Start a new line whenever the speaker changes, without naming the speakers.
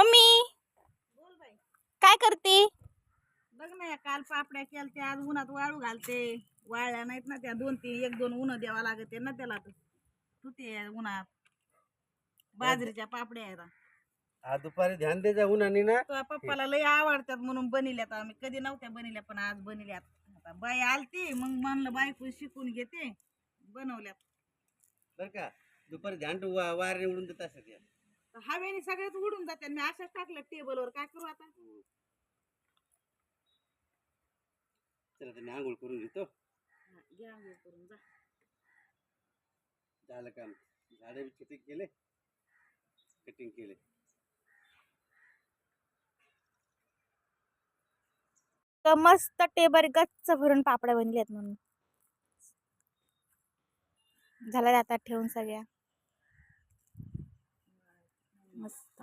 Mummy
बोल बाई.
काय करते?
बघ ना काल पापड्या केलत्या आज उन्हात वाळू घालते. वाळल्या नाहीत ना त्या 1-2 उन्ह द्यावा लागते ना त्याला. तू ते उन्हात बाजरीच्या पापड्या आहेत.
आज दुपारी ध्यान दे जा उन्हाने ना.
तुझ्या पप्पाला लय आवडतात म्हणून बनिल्यात. आम्ही कधी नव्हत्या बनिल्या पण आज बनिल्यात. आता बाई आलती मग म्हणलं बायको शिकून घेते बनवल्यात.
बर का दुपारी ध्यान वायर निवडून देत असत या.
हवेने सगळ्यात उडून जातात. मी असंच टाकलं टेबलवर काय करू आता.
चला तर मी आंघोळ करून घेतो.
घ्या आंघोळ करून जा.
झालं काम. झाडे कटिंग केले
तर मस्त टेबर गच्च भरून पापड्या बनल्यात म्हणून झाल्या आता ठेवून सगळ्या मस्त.